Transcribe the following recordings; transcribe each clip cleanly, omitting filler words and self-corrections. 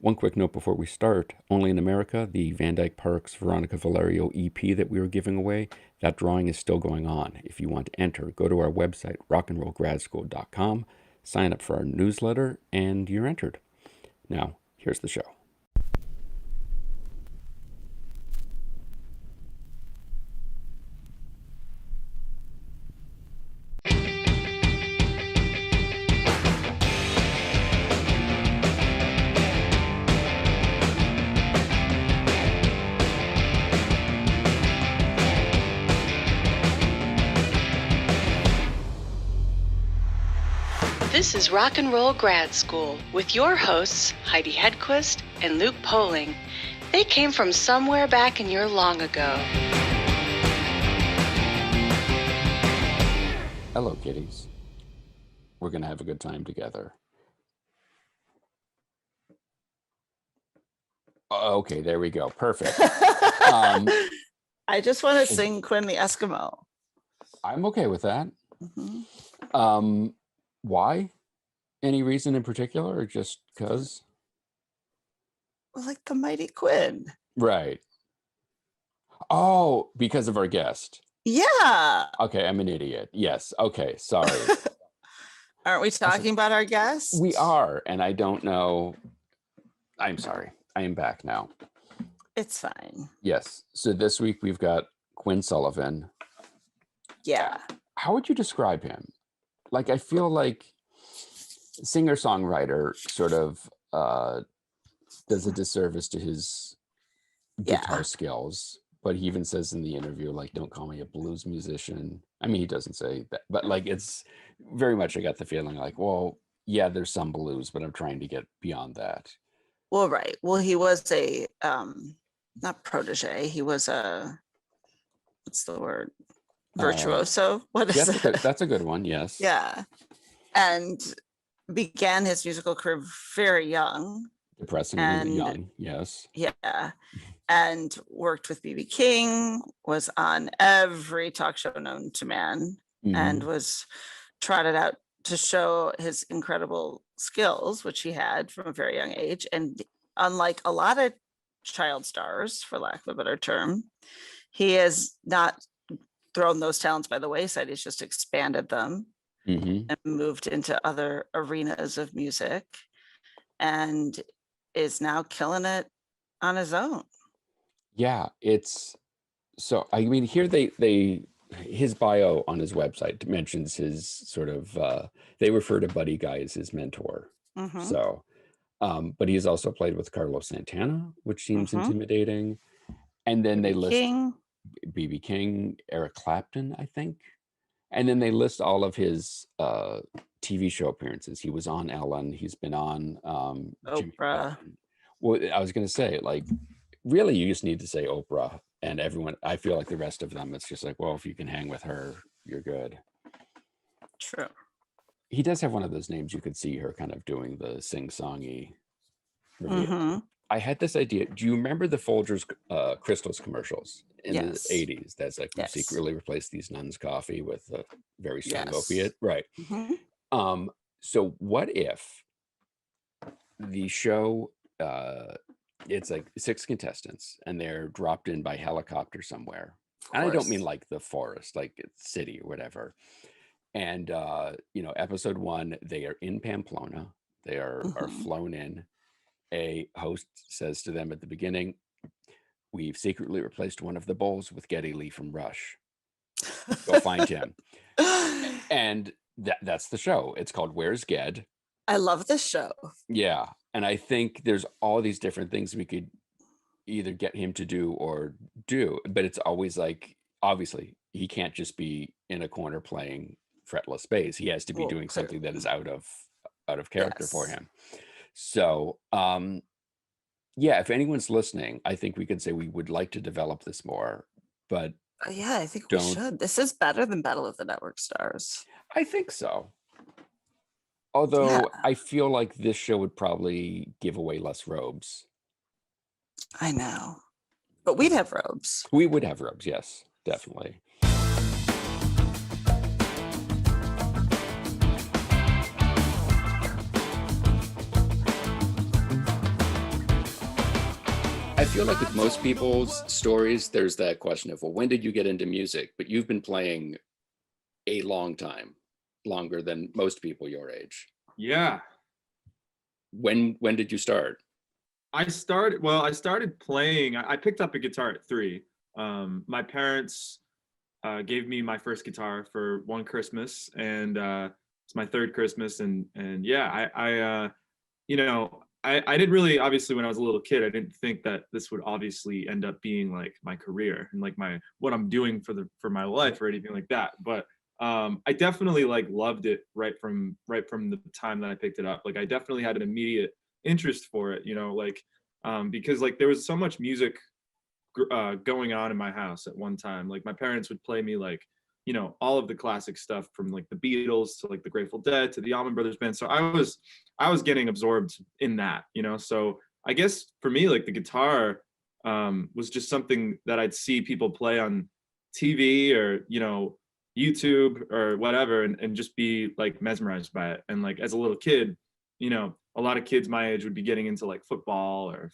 One quick note before we start. Only in America, the Van Dyke Parks Veronica Valerio EP that we were giving away, that drawing is still going on. If you want to enter, go to our website, rockandrollgradschool.com, sign up for our newsletter, and you're entered. Now, here's the show. This is Rock and Roll Grad School with your hosts, Heidi Hedquist and Luke Poling. They came from somewhere back in your long ago. Hello, kiddies. We're going to have a good time together. Okay, there we go. Perfect. I just want to sing Quinn the Eskimo. I'm okay with that. Mm-hmm. Why? Any reason in particular, or just because? Like the mighty Quinn. Right. Oh, because of our guest. Yeah. Okay, I'm an idiot. Yes. Okay, sorry. Aren't we talking about our guests? We are, and I don't know. I'm sorry. I am back now. It's fine. Yes. So this week we've got Quinn Sullivan. Yeah. How would you describe him? Like, I feel like singer-songwriter sort of does a disservice to his guitar skills, but he even says in the interview, like, don't call me a blues musician. I mean, he doesn't say that, but like, it's very much, I got the feeling like, well, yeah, there's some blues, but I'm trying to get beyond that. Well, right. Well, he was a not protege. He was a, what's the word? Virtuoso. What is it? That's a good one. Yes. Yeah. And began his musical career very young. Depressingly young. Yes. Yeah. And worked with B.B. King, was on every talk show known to man, and was trotted out to show his incredible skills, which he had from a very young age. And unlike a lot of child stars, for lack of a better term, he has not thrown those talents by the wayside. He's just expanded them and moved into other arenas of music, and is now killing it on his own. Yeah, it's so, I mean, here his bio on his website mentions his sort of they refer to Buddy Guy as his mentor. So but he's also played with Carlos Santana, which seems intimidating. And then they list BB King, Eric Clapton, I think. And then they list all of his TV show appearances. He was on Ellen. He's been on Oprah. Well, I was going to say, like, really, you just need to say Oprah, and everyone. I feel like the rest of them, it's just like, well, if you can hang with her, you're good. True. He does have one of those names you could see her kind of doing the sing-songy review. I had this idea. Do you remember the Folgers Crystals commercials in the 80s? That's like, you secretly replace these nuns' coffee with a very strong opiate. Right. So what if the show, it's like 6 contestants and they're dropped in by helicopter somewhere. And I don't mean like the forest, like city or whatever. And, episode 1, they are in Pamplona. They are flown in. A host says to them at the beginning, we've secretly replaced one of the bowls with Geddy Lee from Rush. Go find him. And that's the show. It's called Where's Ged? I love this show. Yeah. And I think there's all these different things we could either get him to do or do, but it's always like, obviously, he can't just be in a corner playing fretless bass. He has to be doing something that is out of character for him. So, if anyone's listening, I think we could say we would like to develop this more, but yeah, I think we should. This is better than Battle of the Network Stars. I think so. Although I feel like this show would probably give away less robes. I know, but we'd have robes. We would have robes. Yes, definitely. I feel like with most people's stories, there's that question of, well, when did you get into music? But you've been playing a long time, longer than most people your age. Yeah. When did you start? I started playing. I picked up a guitar at 3. My parents gave me my first guitar for one Christmas, and it's my 3rd Christmas. And yeah, I didn't really, obviously, when I was a little kid, I didn't think that this would obviously end up being like my career and like what I'm doing for my life or anything like that. But I definitely like loved it right from the time that I picked it up. Like I definitely had an immediate interest for it, like because like there was so much music going on in my house at one time. Like my parents would play me like all of the classic stuff from like the Beatles to like the Grateful Dead to the Allman Brothers Band. So I was getting absorbed in that, so I guess for me, like the guitar was just something that I'd see people play on TV or YouTube or whatever, and just be like mesmerized by it. And like as a little kid, a lot of kids my age would be getting into like football or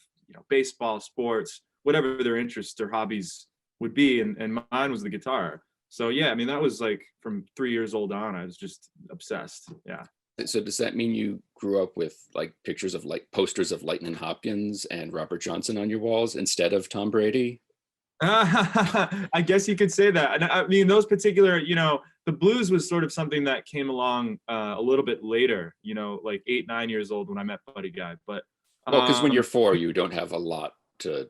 baseball, sports, whatever their interests or hobbies would be, and mine was the guitar. So yeah, I mean that was like from 3 years old on, I was just obsessed. Yeah. So does that mean you grew up with like pictures of like posters of Lightning Hopkins and Robert Johnson on your walls instead of Tom Brady? I guess you could say that. And I mean, those particular, the blues was sort of something that came along a little bit later, like 8, 9 years old when I met Buddy Guy. But well, because when you're 4, you don't have a lot to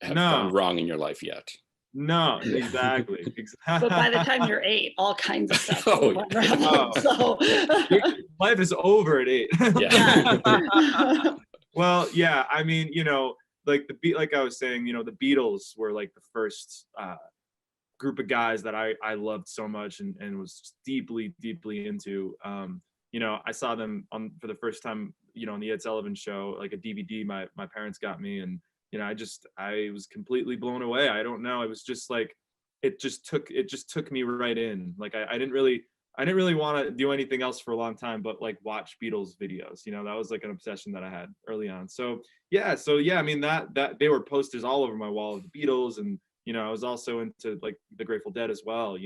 have gone wrong in your life yet. No, exactly. But by the time you're 8, all kinds of stuff. So life is over at 8. Yeah. Well, yeah. I mean, like I was saying, the Beatles were like the first group of guys that I loved so much and was deeply, deeply into. I saw them for the first time, on the Ed Sullivan Show, like a DVD my parents got me, and I was completely blown away. I don't know. It was just like, it just took me right in. Like I didn't really want to do anything else for a long time, but like watch Beatles videos, that was like an obsession that I had early on. So yeah. I mean that they were posters all over my wall of the Beatles, and, I was also into like the Grateful Dead as well.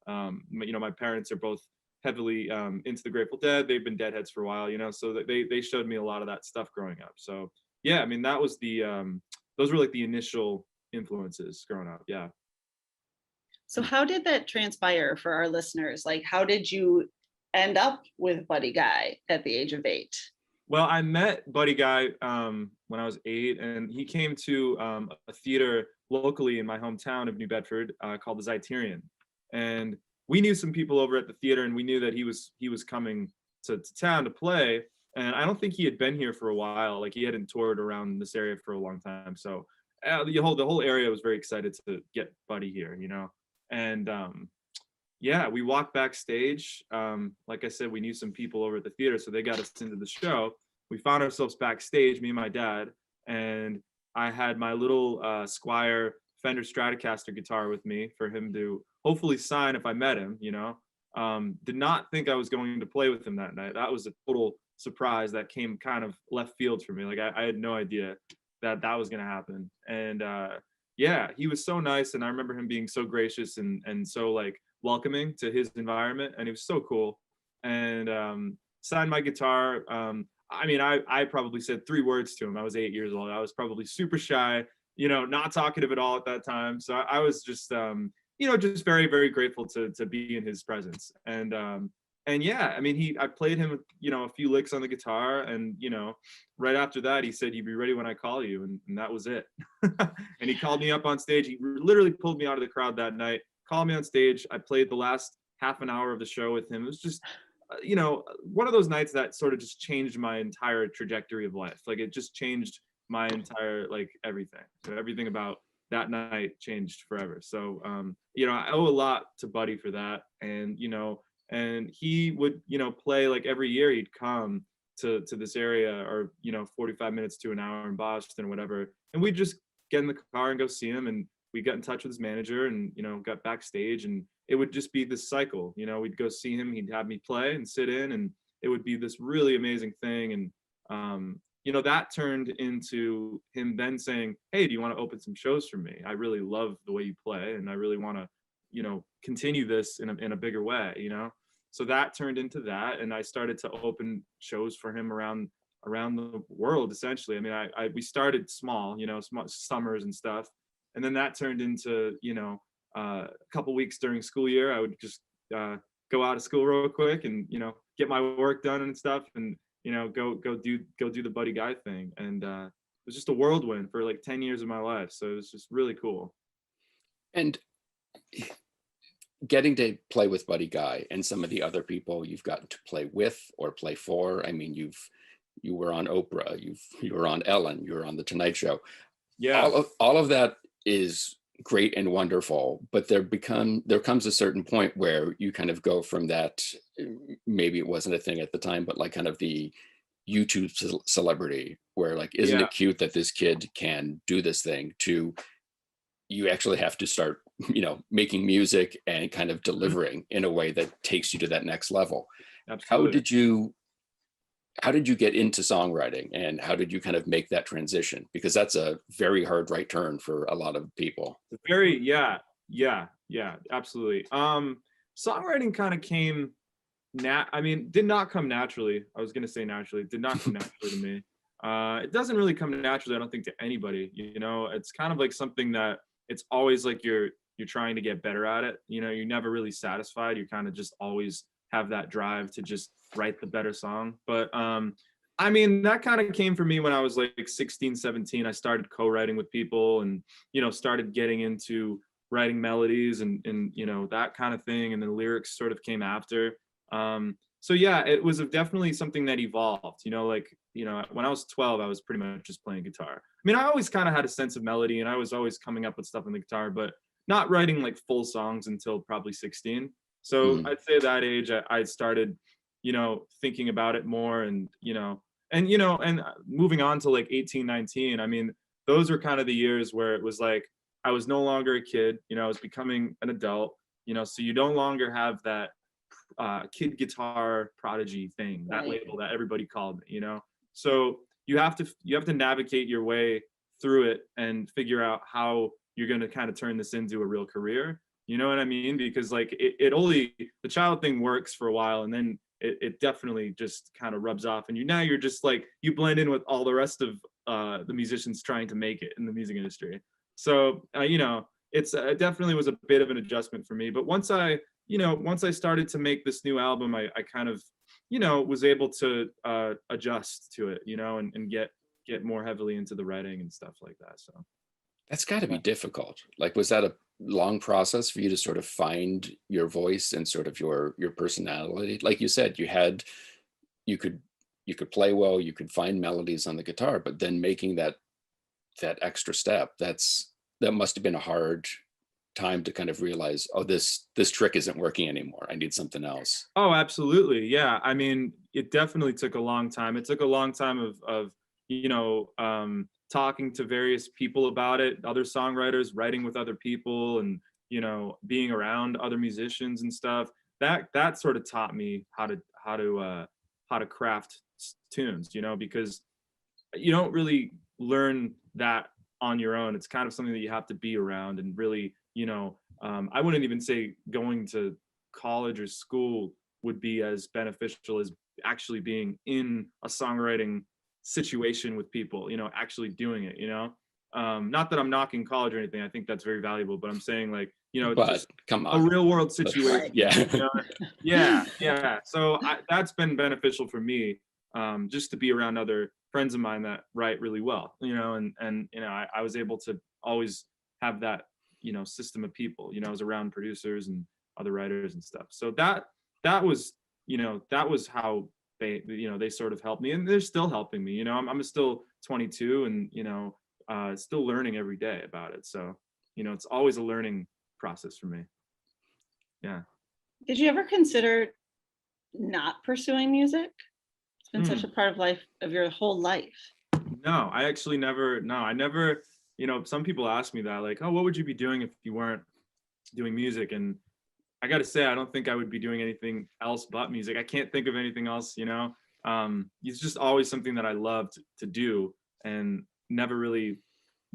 My parents are both heavily into the Grateful Dead. They've been Deadheads for a while, so they showed me a lot of that stuff growing up. So yeah, I mean, that was those were like the initial influences growing up. Yeah. So how did that transpire for our listeners? Like, how did you end up with Buddy Guy at the age of 8? Well, I met Buddy Guy when I was 8, and he came to a theater locally in my hometown of New Bedford called the Zeiterion. And we knew some people over at the theater, and we knew that he was coming to town to play. And I don't think he had been here for a while. Like he hadn't toured around this area for a long time. So the whole area was very excited to get Buddy here, And yeah, we walked backstage. Like I said, we knew some people over at the theater, so they got us into the show. We found ourselves backstage, me and my dad, and I had my little Squire Fender Stratocaster guitar with me for him to hopefully sign if I met him, Did not think I was going to play with him that night. That was a total surprise that came kind of left field for me. Like I had no idea that was going to happen. And yeah, he was so nice, and I remember him being so gracious and so like welcoming to his environment, and he was so cool. And signed my guitar. I mean, I probably said 3 words to him. I was 8 years old. I was probably super shy, not talkative at all at that time. So I was just just very, very grateful to be in his presence. And yeah, I mean, I played him, a few licks on the guitar, and, right after that, he said, "You'd be ready when I call you." And that was it. And he called me up on stage. He literally pulled me out of the crowd that night, called me on stage. I played the last half an hour of the show with him. It was just, one of those nights that sort of just changed my entire trajectory of life. Like it just changed my entire, like everything. So everything about that night changed forever. So, I owe a lot to Buddy for that. And, and he would, play like every year he'd come to this area, or, 45 minutes to an hour in Boston or whatever. And we'd just get in the car and go see him. And we got in touch with his manager and, got backstage, and it would just be this cycle. We'd go see him, he'd have me play and sit in, and it would be this really amazing thing. And that turned into him then saying, hey, do you want to open some shows for me? I really love the way you play, and I really want to, continue this in a bigger way, So that turned into that, and I started to open shows for him around the world, essentially. I mean, we started small, small summers and stuff, and then that turned into, a couple weeks during school year, I would just go out of school real quick and get my work done and stuff, and go do the buddy guy thing. And it was just a whirlwind for like 10 years of my life, so it was just really cool. And getting to play with Buddy Guy and some of the other people you've gotten to play with or play for, I mean, you were on Oprah, you were on Ellen, you were on the Tonight Show. Yeah, all of that is great and wonderful, but there comes a certain point where you kind of go from that, maybe it wasn't a thing at the time, but like kind of the YouTube celebrity, where like, isn't it cute that this kid can do this thing, to you actually have to start, making music and kind of delivering in a way that takes you to that next level. Absolutely. How did you get into songwriting, and how did you kind of make that transition? Because that's a very hard right turn for a lot of people. Yeah, absolutely. Songwriting kind of came did not come naturally. I was going to say naturally. It did not come naturally to me. It doesn't really come naturally, I don't think, to anybody. It's kind of like something that it's always like you're trying to get better at it. You're never really satisfied. You kind of just always have that drive to just write the better song. But that kind of came for me when I was like 16, 17. I started co-writing with people, and started getting into writing melodies and that kind of thing, and then lyrics sort of came after. So yeah, it was definitely something that evolved. When I was 12, I was pretty much just playing guitar. I always kind of had a sense of melody, and I was always coming up with stuff on the guitar, but not writing like full songs until probably 16. So I'd say that age I started, thinking about it more, and moving on to like 18, 19. Those were kind of the years where it was like I was no longer a kid, I was becoming an adult, so you no longer have that kid guitar prodigy thing, that label that everybody called me, So you have to navigate your way through it and figure out how you're going to kind of turn this into a real career. You know what I mean? Because like it only, the child thing works for a while, and then it definitely just kind of rubs off, and you're just like, you blend in with all the rest of the musicians trying to make it in the music industry. So it definitely was a bit of an adjustment for me. But once I started to make this new album, I kind of was able to adjust to it, and get more heavily into the writing and stuff like that. So that's got to be difficult. Like, was that a long process for you to sort of find your voice and sort of your personality? Like you said, you could play well, you could find melodies on the guitar, but then making that extra step, that must have been a hard time to kind of realize, oh, this trick isn't working anymore, I need something else. Oh, absolutely. Yeah. It definitely took a long time. It took a long time of talking to various people about it, other songwriters, writing with other people, and being around other musicians and stuff. That sort of taught me how to craft tunes, because you don't really learn that on your own. It's kind of something that you have to be around, and really, I wouldn't even say going to college or school would be as beneficial as actually being in a songwriting situation with people, actually doing it, not that I'm knocking college or anything. I think that's very valuable, but I'm saying, like, but just come on, a real world situation. Yeah. Yeah. So that's been beneficial for me, just to be around other friends of mine that write really well, and I was able to always have that, system of people, I was around producers and other writers and stuff. So that was how they sort of helped me, and they're still helping me. I'm still 22, and still learning every day about it. So it's always a learning process for me. Yeah. Did you ever consider not pursuing music? It's been such a part of your whole life. No, I actually never. No, I never. Some people ask me that, like, oh, what would you be doing if you weren't doing music? And I got to say, I don't think I would be doing anything else but music. I can't think of anything else, it's just always something that I loved to do, and never really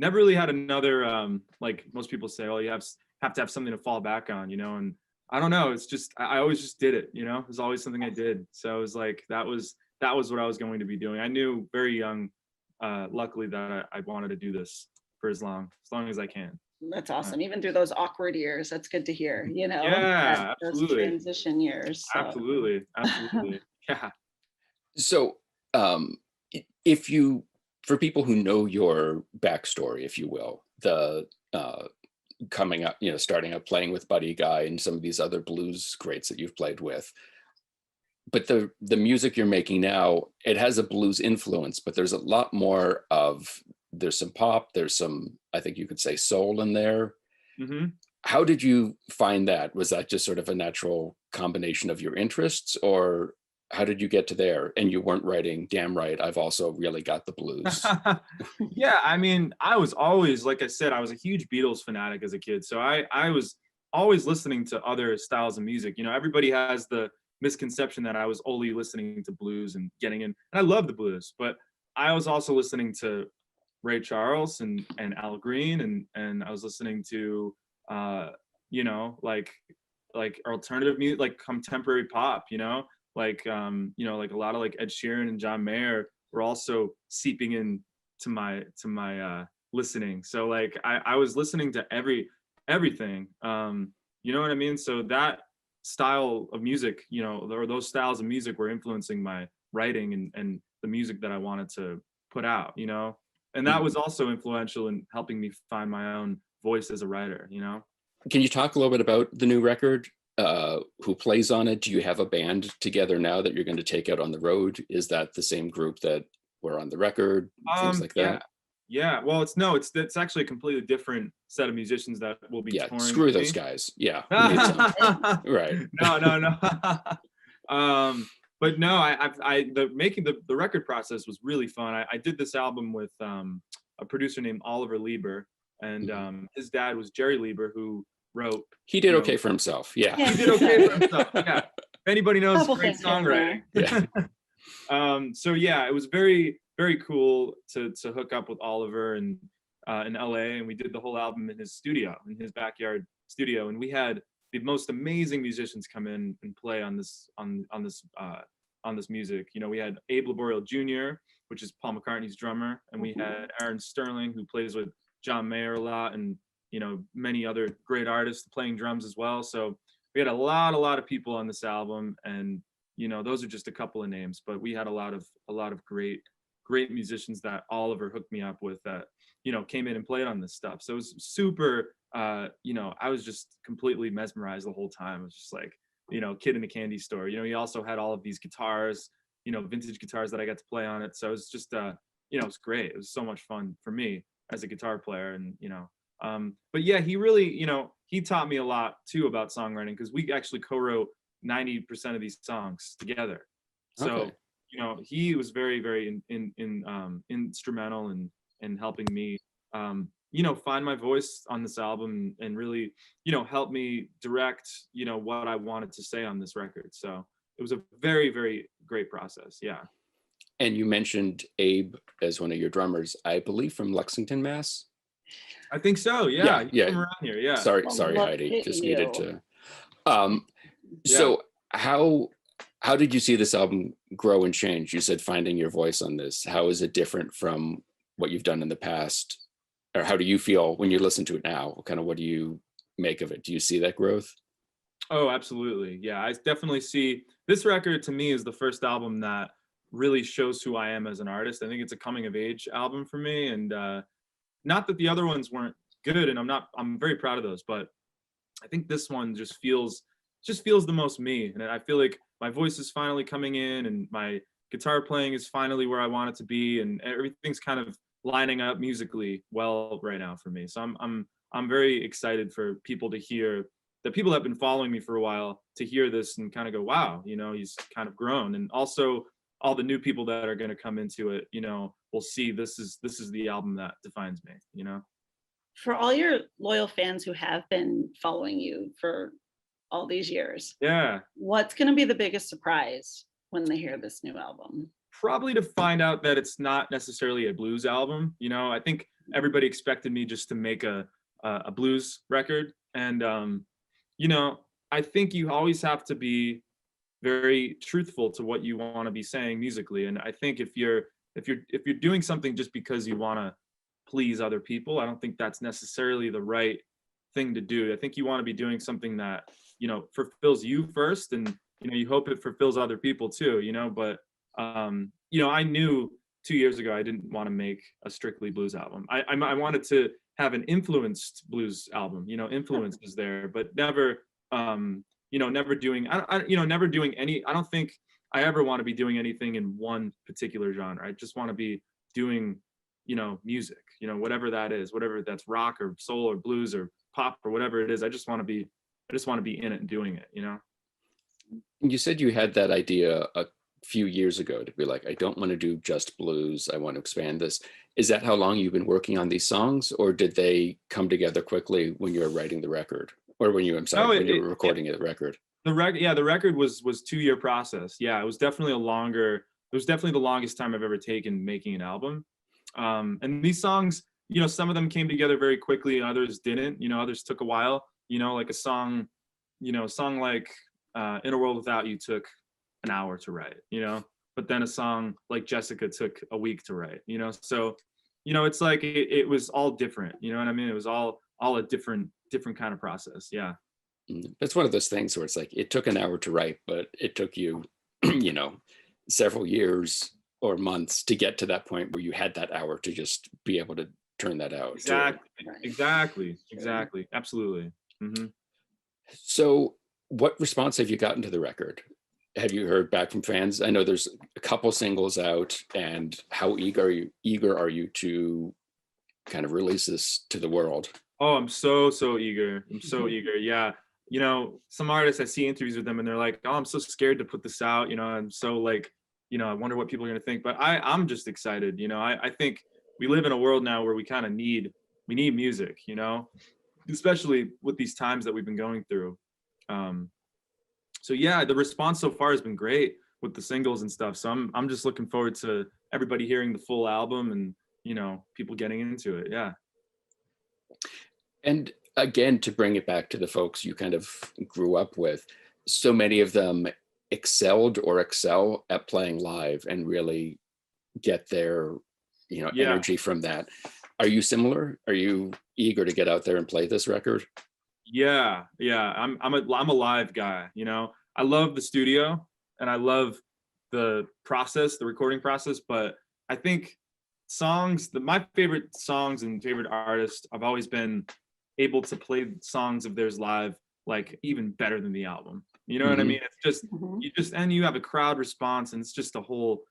had another, like most people say, oh, you have to have something to fall back on, you know. And I don't know, it's just I always just did it, you know. It was always something I did. So it was like that was what I was going to be doing. I knew very young, luckily, that I wanted to do this for as long as I can. That's awesome. Even through those awkward years, that's good to hear, you know. Yeah, absolutely. Those transition years. So. Absolutely. Yeah. So if you, for people who know your backstory, if you will, the coming up, you know, starting out playing with Buddy Guy and some of these other blues greats that you've played with, but the music you're making now, it has a blues influence, but there's a lot more of, there's some pop, there's some, I think you could say, soul in there. Mm-hmm. How did you find that? Was that just sort of a natural combination of your interests, or how did you get to there? And you weren't writing, damn right, I've also really got the blues. Yeah, I mean, I was always, like I said, I was a huge Beatles fanatic as a kid. So I was always listening to other styles of music. You know, everybody has the misconception that I was only listening to blues and getting in. And I love the blues, but I was also listening to Ray Charles and Al Green, and I was listening to you know, like alternative music, like contemporary pop, you know, like you know, like a lot of like Ed Sheeran and John Mayer were also seeping in to my listening. So like I was listening to everything, you know what I mean? So that style of music, you know, or those styles of music were influencing my writing and the music that I wanted to put out, you know. And that was also influential in helping me find my own voice as a writer, you know. Can you talk a little bit about the new record? Who plays on it? Do you have a band together now that you're going to take out on the road? Is that the same group that were on the record? Things like that? Yeah. Well, it's actually a completely different set of musicians that will be touring. Screw those guys. Yeah. Right. No. But no, making the record process was really fun. I did this album with a producer named Oliver Lieber, and his dad was Jerry Lieber, who wrote. He did okay for himself. Yeah. He did okay for himself. Yeah. If anybody knows great songwriting. Yeah. So yeah, it was very, very cool to hook up with Oliver and in LA, and we did the whole album in his studio, in his backyard studio, and we had the most amazing musicians come in and play on this music. You know, we had Abe Laboriel Jr., which is Paul McCartney's drummer, and we had Aaron Sterling, who plays with John Mayer a lot, and you know, many other great artists playing drums as well. So we had a lot of people on this album, and you know, those are just a couple of names, but we had a lot of great musicians that Oliver hooked me up with that, you know, came in and played on this stuff. So it was super, you know, I was just completely mesmerized the whole time. It was just like, you know, kid in a candy store. You know, he also had all of these guitars, you know, vintage guitars that I got to play on it. So it was just, you know, it was great. It was so much fun for me as a guitar player, and you know, but yeah, he really, you know, he taught me a lot too about songwriting, because we actually co-wrote 90% of these songs together. So okay. You know, he was very, very instrumental in helping me, you know, find my voice on this album, and really, you know, help me direct, you know, what I wanted to say on this record. So it was a very, very great process. Yeah. And you mentioned Abe as one of your drummers, I believe from Lexington, Mass. I think so. Yeah. From around here. Yeah. Sorry, Heidi. Just needed to. So how did you see this album grow and change? You said finding your voice on this. How is it different from what you've done in the past? Or how do you feel when you listen to it now? Kind of what do you make of it? Do you see that growth? Oh, absolutely. Yeah, I definitely see this record. To me, is the first album that really shows who I am as an artist. I think it's a coming of age album for me. And not that the other ones weren't good, and I'm very proud of those, but I think this one just feels the most me. And I feel like my voice is finally coming in, and my guitar playing is finally where I want it to be, and everything's kind of lining up musically well right now for me. So I'm very excited for people to hear, the people that have been following me for a while, to hear this and kind of go, wow, you know, he's kind of grown. And also all the new people that are going to come into it, you know, will see this is the album that defines me, you know. For all your loyal fans who have been following you for all these years, yeah, what's going to be the biggest surprise when they hear this new album? Probably to find out that it's not necessarily a blues album. You know, I think everybody expected me just to make a blues record. And, you know, I think you always have to be very truthful to what you want to be saying musically. And I think if you're doing something just because you want to please other people, I don't think that's necessarily the right thing to do. I think you want to be doing something that, you know, fulfills you first, and, you know, you hope it fulfills other people too, you know. But you know, I knew 2 years ago I didn't want to make a strictly blues album. I wanted to have an influenced blues album, you know, influence is there, but never you know, never doing never doing any. I don't think I ever want to be doing anything in one particular genre. I just want to be doing, you know, music, you know, whatever that is, whatever that's rock or soul or blues or pop or whatever it is. I just want to be in it and doing it, you know. You said you had that idea a few years ago to be like, I don't want to do just blues, I want to expand this. Is that how long you've been working on these songs, or did they come together quickly when you were writing the record, or when you were recording the record? The record was 2-year process. Yeah, it was definitely the longest time I've ever taken making an album. And these songs, you know, some of them came together very quickly, others didn't. You know, others took a while. You know, like a song like In a World Without You took an hour to write, you know, but then a song like Jessica took a week to write, you know. So, you know, it's like it was all different, you know what I mean? It was all a different kind of process. Yeah. It's one of those things where it's like it took an hour to write, but it took you, you know, several years or months to get to that point where you had that hour to just be able to turn that out. Exactly. Absolutely. Mm-hmm. So what response have you gotten to the record? Have you heard back from fans? I know there's a couple singles out, and how eager are you to kind of release this to the world? Oh, I'm so eager. I'm so eager. Yeah. You know, some artists, I see interviews with them and they're like, oh, I'm so scared to put this out. You know, I'm so like, you know, I wonder what people are going to think, but I'm just excited. You know, I think we live in a world now where we kind of need music, you know, especially with these times that we've been going through. So yeah, the response so far has been great with the singles and stuff. So I'm just looking forward to everybody hearing the full album and, you know, people getting into it. Yeah. And again, to bring it back to the folks you kind of grew up with, so many of them excelled or excel at playing live and really get their, you know, energy from that. Are you similar? Are you eager to get out there and play this record? Yeah. I'm a live guy, you know. I love the studio and I love the recording process, but I think my favorite songs and favorite artists, I've always been able to play songs of theirs live like even better than the album. You know what I mean? It's just and you have a crowd response, and it's just a whole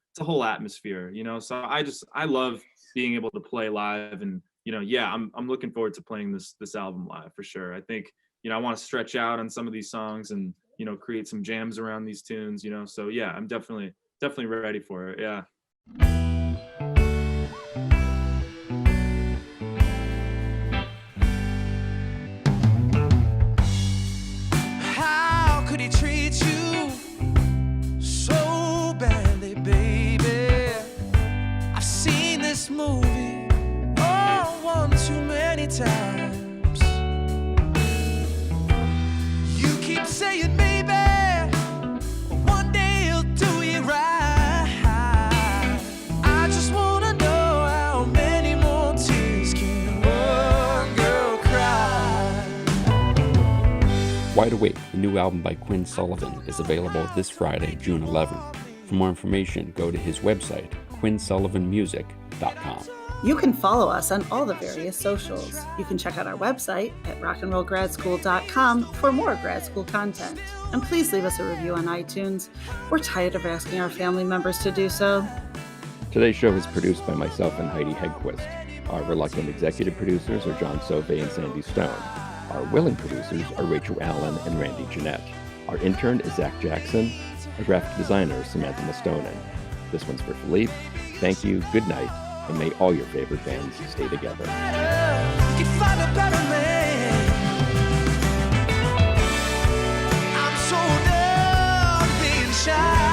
atmosphere, you know. So I love being able to play live, and, you know, yeah, I'm looking forward to playing this album live for sure. I think, you know, I want to stretch out on some of these songs and, you know, create some jams around these tunes, you know. So yeah, I'm definitely ready for it. Yeah. How could he treat you so badly, baby? I've seen this movie one too many times. You keep saying maybe one day he'll do you right. I just wanna know how many more tears can one girl cry. Wide Awake, the new album by Quinn Sullivan, is available this Friday, June 11th. For more information, go to his website, quinnsullivanmusic.com. You can follow us on all the various socials. You can check out our website at rockandrollgradschool.com for more grad school content. And please leave us a review on iTunes. We're tired of asking our family members to do so. Today's show is produced by myself and Heidi Hedquist. Our reluctant executive producers are John Sauvé and Sandy Stone. Our willing producers are Rachel Allen and Randy Jeanette. Our intern is Zach Jackson. Our graphic designer is Samantha Mastonen. This one's for Philippe. Thank you, good night, and may all your favorite bands stay together. You can find a better man. I'm so done being shy.